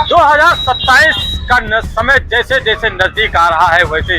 2027 का समय जैसे जैसे नजदीक आ रहा है, वैसे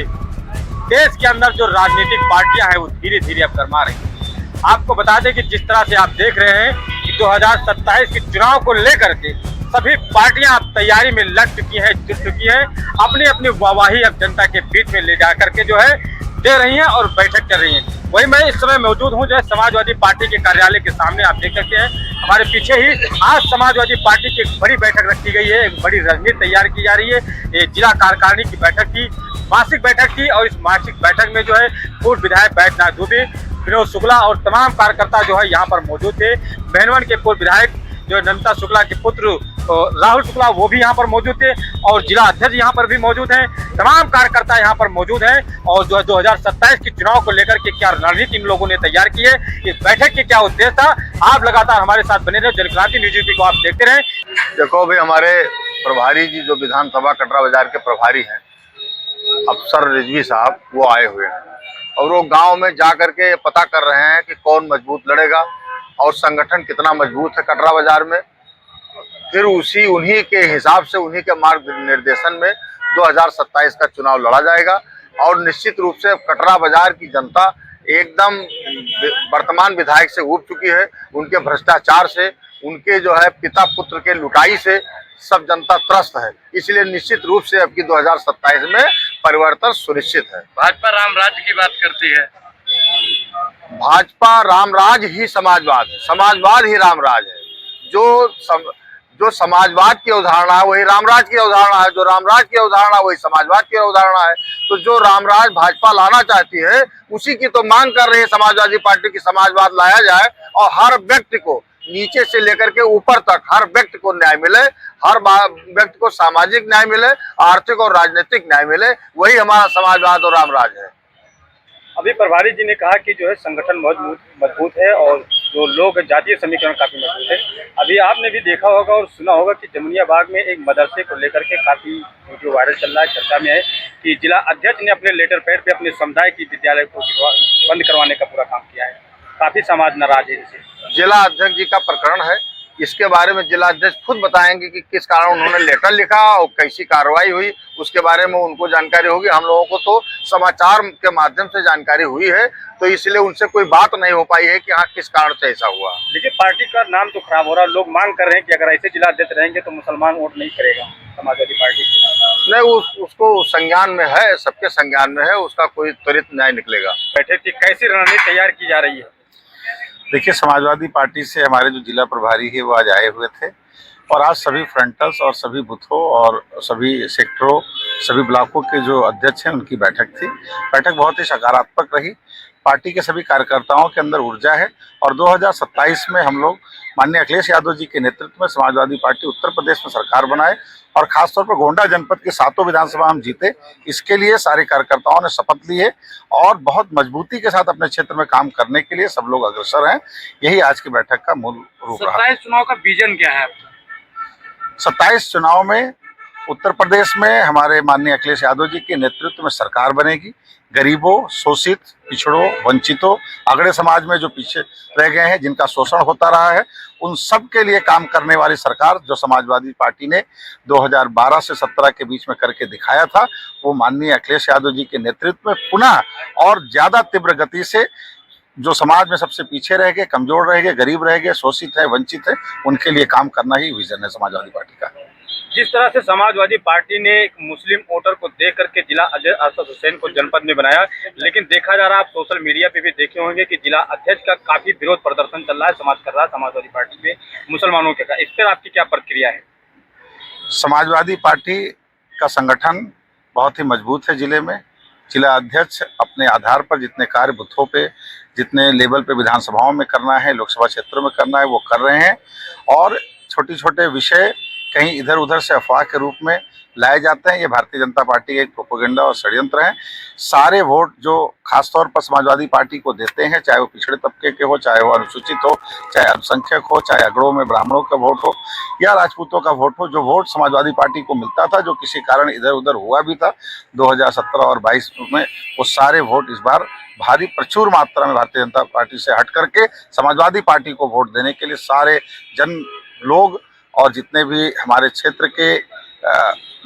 देश के अंदर जो राजनीतिक पार्टियां हैं वो धीरे धीरे अब गरमा रही हैं। आपको बता दें कि जिस तरह से आप देख रहे हैं कि 2027 के चुनाव को लेकर के सभी पार्टियां अब तैयारी में लग चुकी हैं, जुट चुकी हैं, अपनी अपनी वाहवाही अब जनता के बीच में ले जाकर के जो है दे रही हैं और बैठक कर रही हैं। वही मैं इस समय मौजूद हूं जो है समाजवादी पार्टी के कार्यालय के सामने। आप देख सकते हैं हमारे पीछे ही आज समाजवादी पार्टी की एक बड़ी बैठक रखी गई है, एक बड़ी रणनीति तैयार की जा रही है। ये जिला कार्यकारिणी की बैठक थी, मासिक बैठक थी, और इस मासिक बैठक में जो है पूर्व विधायक बैजनाथ दुबे, विनोद शुक्ला और तमाम कार्यकर्ता जो है यहाँ पर मौजूद थे। बहनवन के पूर्व विधायक जो नमिता शुक्ला के पुत्र राहुल शुक्ला वो भी यहाँ पर मौजूद थे, और जिला अध्यक्ष यहाँ पर भी मौजूद हैं। तमाम कार्यकर्ता यहाँ पर मौजूद हैं, और जो 2027 के चुनाव को लेकर के क्या रणनीति इन लोगों ने तैयार की है, इस बैठक के क्या उद्देश्य था, आप लगातार हमारे साथ बने रहे। जनक्रांति न्यूज को आप देखते रहें। देखो भाई, हमारे प्रभारी जी जो विधानसभा कटरा बाजार के प्रभारी हैं, अफसर रिजवी साहब, वो आए हुए हैं और वो गांव में जा करके पता कर रहे हैं कि कौन मजबूत लड़ेगा और संगठन कितना मजबूत है कटरा बाजार में। फिर उन्हीं के हिसाब से, उन्हीं के मार्ग निर्देशन में 2027 का चुनाव लड़ा जाएगा। और निश्चित रूप से कटरा बाजार की जनता एकदम वर्तमान विधायक से ऊब चुकी है, उनके भ्रष्टाचार से, उनके जो है पिता पुत्र के लुटाई से सब जनता त्रस्त है। इसलिए निश्चित रूप से अब की 2027 में परिवर्तन सुनिश्चित है। भाजपा रामराज की बात करती है। भाजपा रामराज ही समाजवाद है, समाजवाद ही रामराज है। जो समाजवाद की अवधारणा है वही रामराज की अवधारणा है, जो रामराज की अवधारणा वही समाजवाद की अवधारणा है। तो जो रामराज भाजपा लाना चाहती है उसी की तो मांग कर रही है समाजवादी पार्टी की, समाजवाद लाया जाए और हर व्यक्ति को नीचे से लेकर के ऊपर तक हर व्यक्ति को न्याय मिले, हर व्यक्ति को सामाजिक न्याय मिले, आर्थिक और राजनीतिक न्याय मिले, वही हमारा समाजवाद और रामराज है। अभी प्रभारी जी ने कहा कि जो है संगठन बहुत मजबूत है और जो लोग जातीय समीकरण काफी मजबूत है। अभी आपने भी देखा होगा और सुना होगा कि जमुनिया बाग में एक मदरसे को लेकर के काफी वीडियो वायरल चल रहा है, चर्चा में है कि जिला अध्यक्ष ने अपने लेटर पैड पे अपने समुदाय की विद्यालय को बंद करवाने का पूरा काम किया है। काफी समाज नाराज है इनसे। जिला अध्यक्ष जी का प्रकरण है, इसके बारे में जिला अध्यक्ष खुद बताएंगे कि किस कारण उन्होंने लेटर लिखा और कैसी कार्रवाई हुई, उसके बारे में उनको जानकारी होगी। हम लोगों को तो समाचार के माध्यम से जानकारी हुई है, तो इसलिए उनसे कोई बात नहीं हो पाई है कि हाँ किस कारण से ऐसा हुआ। लेकिन पार्टी का नाम तो खराब हो रहा है, लोग मांग कर रहे हैं कि अगर ऐसे जिला अध्यक्ष रहेंगे तो मुसलमान वोट नहीं करेगा समाजवादी पार्टी। नहीं, उसको संज्ञान में है, सबके संज्ञान में है, उसका कोई त्वरित न्याय निकलेगा। बैठक की कैसी रणनीति तैयार की जा रही है? देखिए, समाजवादी पार्टी से हमारे जो जिला प्रभारी है वो आज आए हुए थे, और आज सभी फ्रंटल्स और सभी बूथों और सभी सेक्टरों, सभी ब्लॉकों के जो अध्यक्ष हैं उनकी बैठक थी। बैठक बहुत ही सकारात्मक रही। पार्टी के सभी कार्यकर्ताओं के अंदर ऊर्जा है, और 2027 में हम लोग माननीय अखिलेश यादव जी के नेतृत्व में समाजवादी पार्टी उत्तर प्रदेश में सरकार बनाए, और खासतौर पर गोंडा जनपद के 7 विधानसभा हम जीते। इसके लिए सारे कार्यकर्ताओं ने शपथ ली है और बहुत मजबूती के साथ अपने क्षेत्र में काम करने के लिए सब लोग अग्रसर हैं। यही आज की बैठक का मूल रूप रहा। 27 चुनाव का विजन क्या है? 27 चुनाव में उत्तर प्रदेश में हमारे माननीय अखिलेश यादव जी के नेतृत्व में सरकार बनेगी। गरीबों, शोषित, पिछड़ों, वंचितों, अगड़े समाज में जो पीछे रह गए हैं, जिनका शोषण होता रहा है, उन सब के लिए काम करने वाली सरकार जो समाजवादी पार्टी ने 2012 से 17 के बीच में करके दिखाया था, वो माननीय अखिलेश यादव जी के नेतृत्व में पुनः और ज़्यादा तीव्र गति से जो समाज में सबसे पीछे रह गए, कमजोर रह गए, गरीब रह गए, शोषित है, वंचित है, उनके लिए काम करना ही विजन है समाजवादी पार्टी का। जिस तरह से समाजवादी पार्टी ने एक मुस्लिम वोटर को देख करके जिला अध्यक्ष अरशद हुसैन को जनपद में बनाया, लेकिन देखा जा रहा है, आप सोशल मीडिया पे भी देखे होंगे कि जिला अध्यक्ष का काफी विरोध प्रदर्शन चल रहा है, समाज कर रहा है समाजवादी पार्टी पे मुसलमानों के का। इस पर आपकी क्या प्रतिक्रिया है? समाजवादी पार्टी का संगठन बहुत ही मजबूत है जिले में। जिला अध्यक्ष अपने आधार पर जितने कार्य बूथों पे, जितने लेवल पे विधानसभाओं में करना है, लोकसभा क्षेत्रों में करना है, वो कर रहे हैं। और छोटे छोटे विषय कहीं इधर उधर से अफवाह के रूप में लाए जाते हैं, ये भारतीय जनता पार्टी का एक प्रोपेगेंडा और षड्यंत्र है। सारे वोट जो खासतौर पर समाजवादी पार्टी को देते हैं, चाहे वो पिछड़े तबके के हो, चाहे वो अनुसूचित हो, चाहे अल्पसंख्यक हो, चाहे अगड़ों में ब्राह्मणों का वोट हो या राजपूतों का वोट हो, जो वोट समाजवादी पार्टी को मिलता था, जो किसी कारण इधर उधर हुआ भी था 2017 और 22 में, वो सारे वोट इस बार भारी प्रचुर मात्रा में भारतीय जनता पार्टी से हट करके समाजवादी पार्टी को वोट देने के लिए सारे जन लोग और जितने भी हमारे क्षेत्र के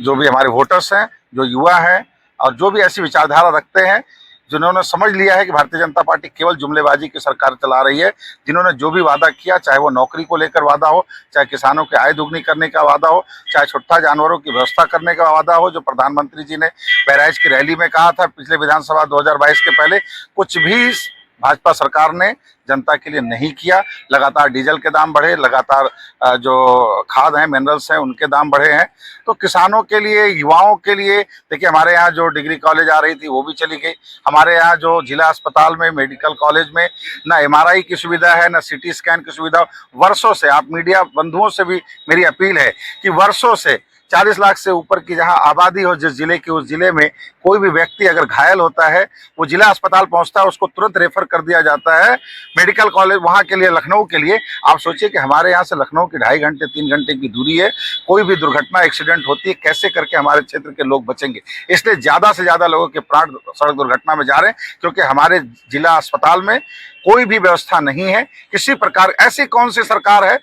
जो भी हमारे वोटर्स हैं, जो युवा हैं और जो भी ऐसी विचारधारा रखते हैं, जिन्होंने समझ लिया है कि भारतीय जनता पार्टी केवल जुमलेबाजी की सरकार चला रही है, जिन्होंने जो भी वादा किया, चाहे वो नौकरी को लेकर वादा हो, चाहे किसानों की आय दुगनी करने का वादा हो, चाहे छुट्टा जानवरों की व्यवस्था करने का वादा हो, जो प्रधानमंत्री जी ने बहराइच की रैली में कहा था पिछले विधानसभा 2022 के पहले, कुछ भी भाजपा सरकार ने जनता के लिए नहीं किया। लगातार डीजल के दाम बढ़े, लगातार जो खाद हैं, मिनरल्स हैं, उनके दाम बढ़े हैं। तो किसानों के लिए, युवाओं के लिए, देखिए हमारे यहाँ जो डिग्री कॉलेज आ रही थी वो भी चली गई। हमारे यहाँ जो जिला अस्पताल में, मेडिकल कॉलेज में ना MRI की सुविधा है, ना CT स्कैन की सुविधा। वर्षों से, आप मीडिया बंधुओं से भी मेरी अपील है कि वर्षों से 40 लाख से ऊपर की जहां आबादी हो जिस जिले की, उस जिले में कोई भी व्यक्ति अगर घायल होता है, वो जिला अस्पताल पहुंचता है, उसको तुरंत रेफर कर दिया जाता है मेडिकल कॉलेज वहां के लिए, लखनऊ के लिए। आप सोचिए कि हमारे यहाँ से लखनऊ की 2.5 घंटे 3 घंटे की दूरी है, कोई भी दुर्घटना, एक्सीडेंट होती है, कैसे करके हमारे क्षेत्र के लोग बचेंगे। इसलिए ज़्यादा से ज़्यादा लोगों के प्राण सड़क दुर्घटना में जा रहे हैं, क्योंकि हमारे जिला अस्पताल में कोई भी व्यवस्था नहीं है किसी प्रकार। ऐसी कौन सी सरकार है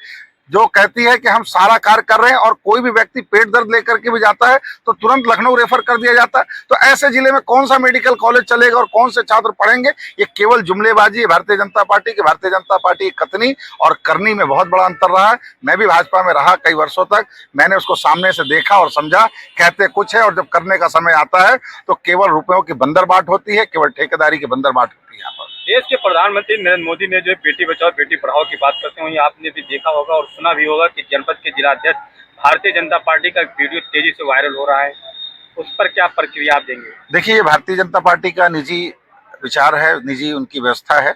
जो कहती है कि हम सारा कार्य कर रहे हैं और कोई भी व्यक्ति पेट दर्द लेकर के भी जाता है तो तुरंत लखनऊ रेफर कर दिया जाता है? तो ऐसे जिले में कौन सा मेडिकल कॉलेज चलेगा और कौन से छात्र पढ़ेंगे? ये केवल जुमलेबाजी है भारतीय जनता पार्टी की। भारतीय जनता पार्टी कथनी और करनी में बहुत बड़ा अंतर रहा है। मैं भी भाजपा में रहा कई वर्षों तक, मैंने उसको सामने से देखा और समझा। कहते कुछ है और जब करने का समय आता है तो केवल रुपयों की बंदरबाट होती है, केवल ठेकेदारी की बंदरबाट होती है। यहाँ पर देश के प्रधानमंत्री नरेंद्र मोदी ने जो बेटी बचाओ बेटी पढ़ाओ की बात करते हैं, आपने भी देखा होगा और सुना भी होगा कि जनपद के जिलाध्यक्ष भारतीय जनता पार्टी का वीडियो तेजी से वायरल हो रहा है, उस पर क्या प्रतिक्रिया आप देंगे? देखिए, ये भारतीय जनता पार्टी का निजी विचार है, निजी उनकी व्यवस्था है।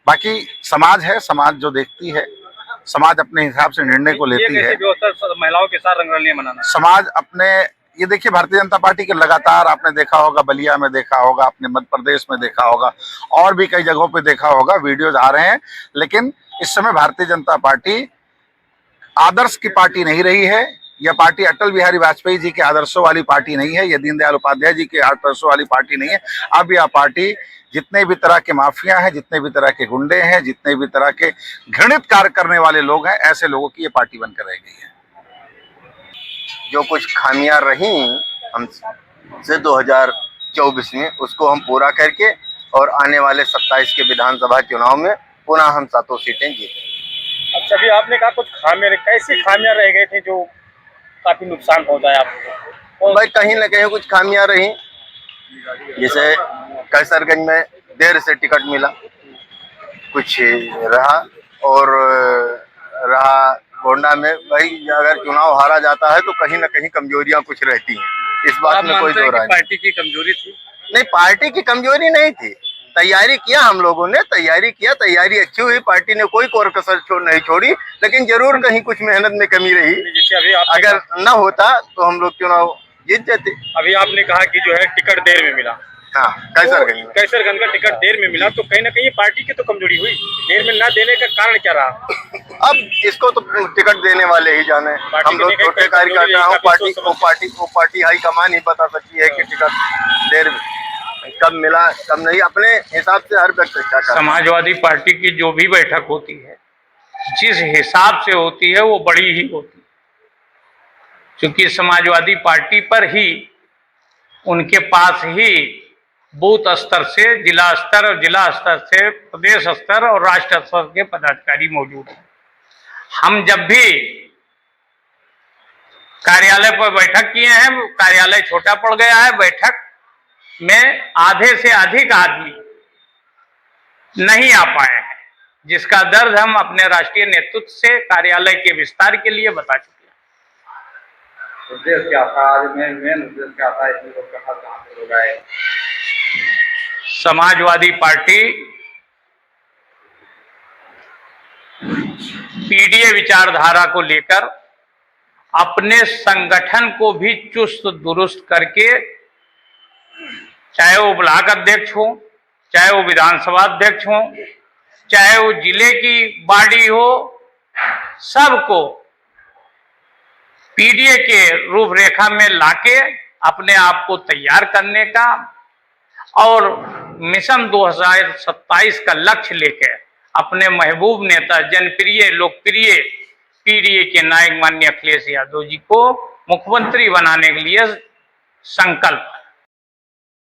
बाकी समाज है, समाज जो देखती है, समाज अपने हिसाब से निर्णय को लेती है। व्यवस्था महिलाओं के साथ रंगरलियां मनाना, समाज अपने, ये देखिए भारतीय जनता पार्टी के लगातार आपने देखा होगा, बलिया में देखा होगा, अपने मध्य प्रदेश में देखा होगा और भी कई जगहों पे देखा होगा, वीडियोज आ रहे हैं। लेकिन इस समय भारतीय जनता पार्टी आदर्श की पार्टी नहीं रही है। यह पार्टी अटल बिहारी वाजपेयी जी के आदर्शों वाली पार्टी नहीं है, यह दीनदयाल उपाध्याय जी के आदर्शों वाली पार्टी नहीं है। अब यह पार्टी जितने भी तरह के माफिया हैं, जितने भी तरह के गुंडे हैं, जितने भी तरह के घृणित कार्य करने वाले लोग हैं, ऐसे लोगों की ये पार्टी बनकर रह गई है। जो कुछ खामियां रही हमसे 2024 में, उसको हम पूरा करके और आने वाले 27 के विधानसभा चुनाव में पुनः हम 7 सीटें जीतें। अच्छा, अभी आपने कहा कुछ खामियां, कैसी खामियां रह गए थे जो काफी नुकसान पहुंचाया आपको? भाई कहीं ना कहीं कुछ खामियां रही, जैसे कैसरगंज में देर से टिकट मिला, कुछ रहा, और रहा गोंडा में भाई अगर चुनाव हारा जाता है तो कहीं ना कहीं कमजोरियां कुछ रहती हैं। इस बात में कोई दो राय नहीं। पार्टी की कमजोरी थी? नहीं, पार्टी की कमजोरी नहीं थी। तैयारी किया हम लोगों ने, तैयारी अच्छी हुई, पार्टी ने कोई कोर कसर नहीं छोड़ी, लेकिन जरूर कहीं कुछ मेहनत में कमी रही। जैसे अभी अगर न होता तो हम लोग चुनाव जीत जाते। अभी आपने कहा कि जो है टिकट देर में मिला, हाँ, कैसरगंज का टिकट देर में मिला, तो कहीं ना कहीं पार्टी की तो कमजोरी हुई। देर में ना देने का कारण क्या रहा? अब इसको तो टिकट देने वाले ही जाने, हम लोग छोटे कार्यकर्ता हूँ, पार्टी हाईकमान ही बता सकती है कि टिकट देर में कब मिला कब नहीं, अपने हिसाब से हर व्यक्ति क्या करता है। समाजवादी पार्टी की जो भी बैठक होती है, जिस हिसाब से होती है वो बड़ी ही होती है, क्योंकि समाजवादी पार्टी पर ही, उनके पास ही बूथ स्तर से जिला स्तर और जिला स्तर से प्रदेश स्तर और राष्ट्र स्तर के पदाधिकारी मौजूद हैं। हम जब भी कार्यालय पर बैठक किए हैं, कार्यालय छोटा पड़ गया है, बैठक में आधे से अधिक आदमी नहीं आ पाए हैं, जिसका दर्द हम अपने राष्ट्रीय नेतृत्व से कार्यालय के विस्तार के लिए बता चुके हैं। उद्देश्य क्या था आज? मेन उद्देश्य क्या था? इतने लोग कहाँ से लोग आए? समाजवादी पार्टी पीडीए विचारधारा को लेकर अपने संगठन को भी चुस्त दुरुस्त करके, चाहे वो ब्लॉक अध्यक्ष हो, चाहे वो विधानसभा अध्यक्ष हो, चाहे वो जिले की बॉडी हो, सबको पीडीए के रूपरेखा में लाके अपने आप को तैयार करने का और मिशन 2027 का लक्ष्य लेकर अपने महबूब नेता, जनप्रिय, लोकप्रिय पीडीए के नायक माननीय अखिलेश यादव जी को मुख्यमंत्री बनाने के लिए संकल्प